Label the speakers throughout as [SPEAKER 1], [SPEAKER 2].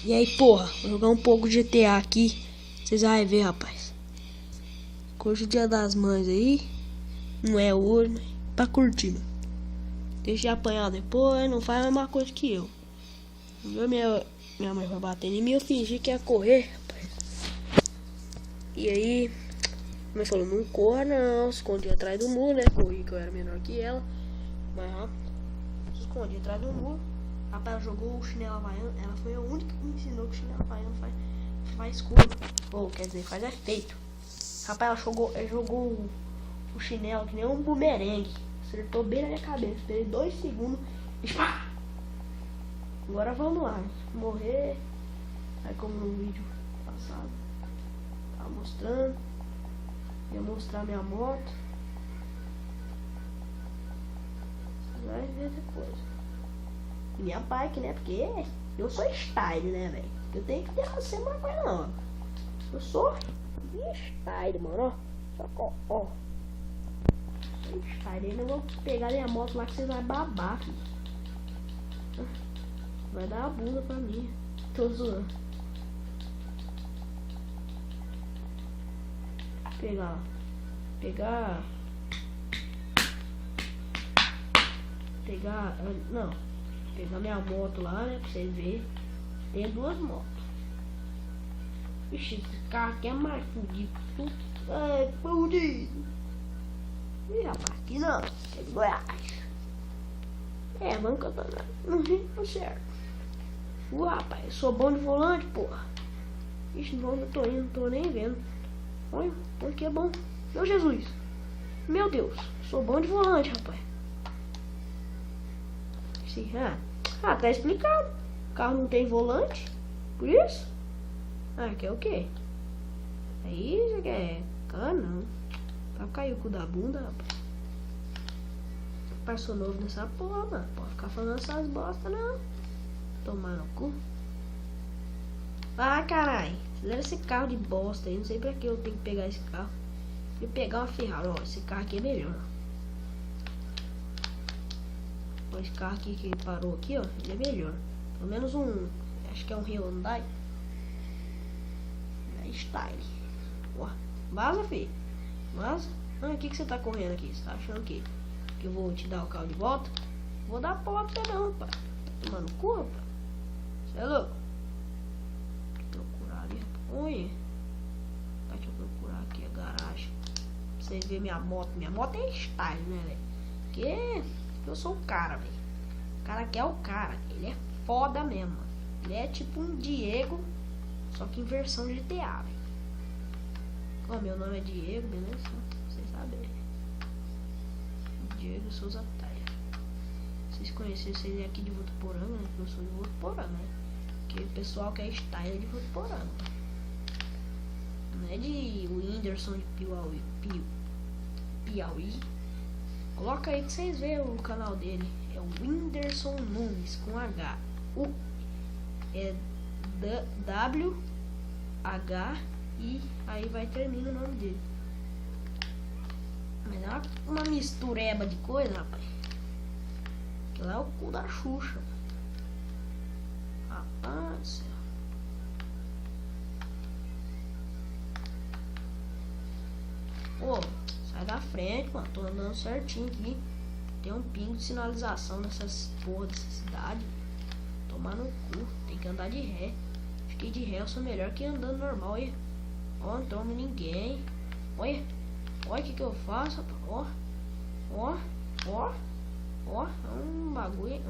[SPEAKER 1] E aí, porra, vou jogar um pouco de GTA aqui. Vocês vão ver, rapaz. Hoje é o dia das mães aí. Não é hoje, mas pra curtir, mano. Deixa de apanhar depois, não faz a mesma coisa que eu. Minha mãe vai bater em mim, eu fingi que ia correr, rapaz. E aí, minha mãe falou, não corra não, se escondi atrás do muro, né? Corri que eu era menor que ela. Mas rápido, se escondi atrás do muro. Rapaz, ela jogou o chinelo havaiano. Ela foi a única que me ensinou que o chinelo havaiano faz curva. Ou quer dizer, faz efeito. Rapaz, ela jogou o chinelo que nem um bumerangue. Acertou bem na minha cabeça. Esperei 2 segundos e pá! Agora vamos lá. Morrer. Aí como no vídeo passado tava mostrando. Ia mostrar minha moto. Você vai ver depois. Minha bike, né? Porque eu sou style, né, velho? Eu tenho que ter uma coisa não. Eu sou style, mano, ó. Só que, ó. Style, eu vou pegar minha moto lá que vocês vão babar, filho. Vai dar a bunda pra mim. Tô zoando. Pegar minha moto lá, né, pra vocês verem. Tem 2 motos. Ixi, esse carro aqui é mais fudido. É, fudido. Ih, rapaz, aqui não. É de Goiás. É, vamos cantar no ritmo certo. Rapaz, eu sou bom de volante, porra. Ixi, não tô indo, não tô nem vendo. Olha, porque é bom. Meu Jesus. Meu Deus, sou bom de volante, rapaz. Sim, tá explicado. O carro não tem volante. Por isso? Quer o quê? Aí você quer? Não. Pra cair o cu da bunda, rapaz. Passou novo nessa porra, mano. Pode ficar falando essas bosta, não. Tomar no cu. Caralho. Fizeram esse carro de bosta aí. Não sei pra que eu tenho que pegar esse carro. Vou pegar uma Ferrari. Ó, esse carro aqui é melhor. Ó, esse carro aqui que parou aqui, ó. Ele é melhor. Pelo menos acho que é um Hyundai. É style. Ó, vaza, filho. Vaza. O que você tá correndo aqui? Você tá achando que eu vou te dar o carro de volta? Vou dar porra pra você não, pai. Tá tomando cu, rapaz? Você é louco? Vou procurar ali. Oi. Deixa eu procurar aqui a garagem. Pra vocês verem minha moto. Minha moto é style, né, velho? Porque eu sou o cara, velho. O cara que é o cara. Ele é foda mesmo. Ele é tipo um Diego, só que em versão GTA, velho. Ó, meu nome é Diego, beleza? Vocês sabem. Diego Souza Taia. Vocês conhecem, vocês é aqui de Votuporanga, né? Eu sou de Votuporanga, né? Porque o pessoal que é style é de Votuporanga. Não é de Whindersson de Piauí. Coloca aí que vocês veem o canal dele. É o Whindersson Nunes com H. É W-H-I. Aí vai terminar o nome dele. Mas é uma mistureba de coisa, rapaz. Que lá é o cu da Xuxa. Rapaz do céu. Pô, sai da frente, mano. Tô andando certinho aqui. Tem um pingo de sinalização nessas porra dessa cidade. Tomar no cu. Tem que andar de ré. Fiquei de ré, eu sou melhor que andando normal aí. Ó, não tomo ninguém. Olha. Olha o que eu faço. Ó. É um bagulho.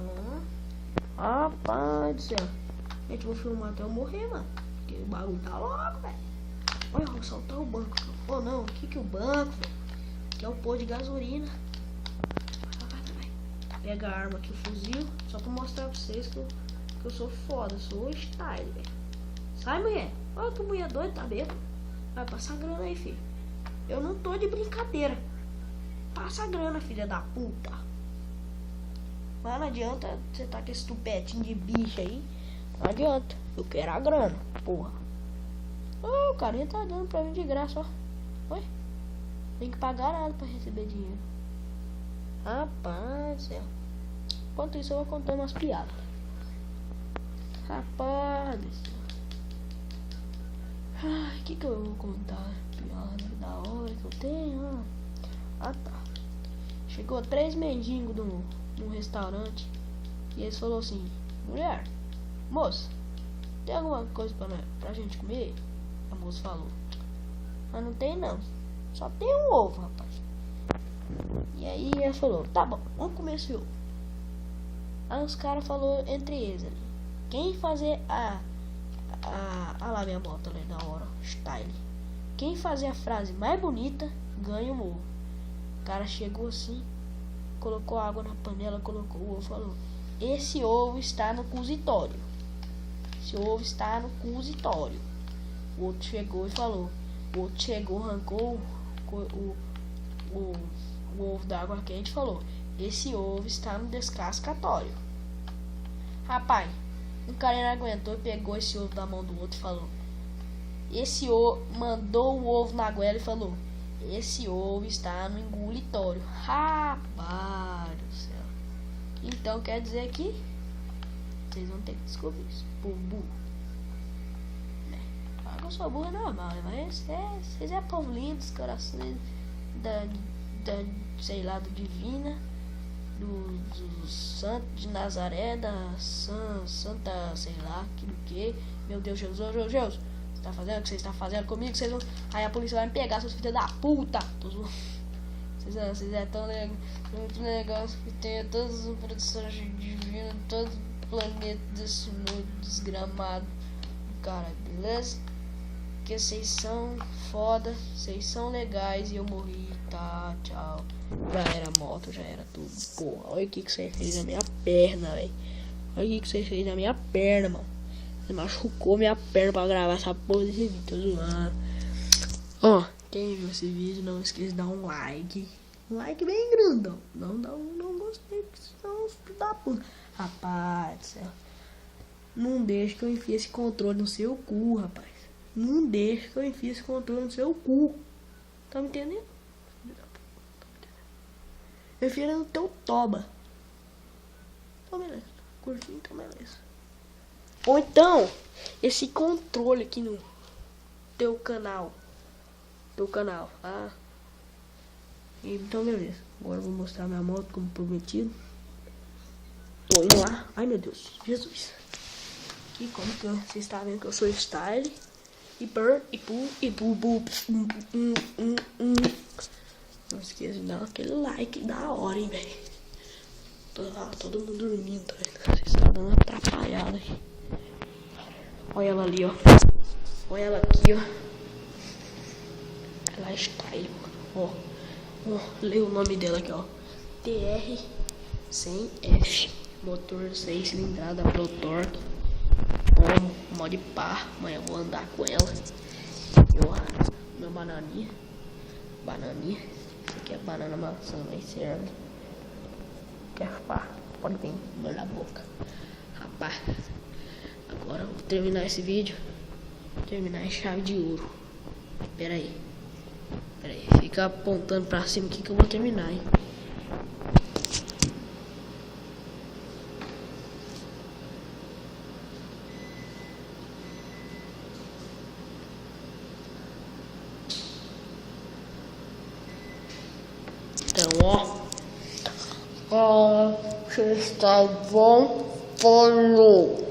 [SPEAKER 1] Rapaz do céu. Gente, vou filmar até eu morrer, mano. Porque o bagulho tá louco, velho. Olha, vou soltar o banco. Oh, não. O que o banco, velho? Que é o pôr de gasolina. Vai. Pega a arma aqui, o fuzil. Só pra mostrar pra vocês que eu sou foda. Eu sou style, velho. Sai, mulher. Olha que mulher doida, tá bêbado. Vai, passa a grana aí, filho. Eu não tô de brincadeira. Passa a grana, filha da puta. Mas não adianta você tá com esse tupetinho de bicho aí. Não adianta. Eu quero a grana, porra. O carinha tá dando pra mim de graça, ó. Oi? Tem que pagar nada pra receber dinheiro. Rapaz do céu. Enquanto isso eu vou contando umas piadas. Rapaz. Ai, que eu vou contar? Piada da hora que eu tenho. Ah, tá. Chegou 3 mendigos num restaurante. E eles falaram assim: mulher, moça, tem alguma coisa pra gente comer? A moça falou: mas não tem não. Só tem um ovo, rapaz. E aí ela falou: tá bom, vamos comer esse ovo. Aí os caras falaram entre eles ali: quem fazer lá minha moto ali da hora, style. Quem fazer a frase mais bonita ganha um ovo. O cara chegou assim, colocou água na panela, colocou o ovo, falou: esse ovo está no cozitório. Esse ovo está no cozitório. O outro chegou e falou. O outro chegou, arrancou o ovo da água quente e falou: esse ovo está no descascatório. Rapaz, um cara não aguentou e pegou esse ovo da mão do outro e falou: esse ovo, mandou o ovo na goela e falou: esse ovo está no engolitório. Rapaz do céu. Então quer dizer que vocês vão ter que descobrir isso. Povo burro. Claro que eu sou burro é normal, mas vocês é povo lindo, dos corações da sei lá, do Divina, do Santo de Nazaré, da Santa, sei lá, que. Meu Deus, Jesus, você tá fazendo o que você está fazendo comigo? Vocês vão. Aí a polícia vai me pegar, seus filhos da puta. Vocês é tão legal, muito legal que tem todas as produções divinas, todo o planeta desse mundo desgramado. Cara, beleza? Porque vocês são foda, vocês são legais e eu morri, tá? Tchau. Já era moto, já era tudo. Porra, olha o que você fez na minha perna, velho. Olha o que você fez na minha perna, mano. Você machucou minha perna pra gravar essa porra desse vídeo, tô zoando. Ó, quem viu esse vídeo, não esqueça de dar um like. Um like bem grandão. Não gostei, porque senão os filhos da puta. Rapaz do céu. Não deixa que eu enfie esse controle no seu cu, rapaz. Não deixa que eu enfie esse controle no seu cu. Tá me entendendo? Eu enfio no teu toba. Então beleza. Curtiu, então beleza. Ou então, esse controle aqui no teu canal. Tá? Então beleza. Agora eu vou mostrar minha moto como prometido. Tô indo lá. Ai meu Deus, Jesus. E como que vocês estão vendo que eu sou style. E burn, e pull, e bu. Não esqueça de dar aquele like da hora, hein, velho. Todo mundo dormindo, tá vendo? Vocês estão dando uma atrapalhada aqui. Olha ela ali, ó. Olha ela aqui, ó. Ela é style, ó. Lê o nome dela aqui, ó. TR100F. Motor 6 cilindrada, Pro Torque. Mod par. Amanhã eu vou andar com ela. Meu bananinha. Isso aqui é banana maçã, vai ser. Quer pá? Pode vir, dor na boca. Rapaz, agora eu vou terminar esse vídeo. Terminar em chave de ouro. Pera aí. Fica apontando pra cima aqui que eu vou terminar, hein. Então, ó, vocês estavam falando.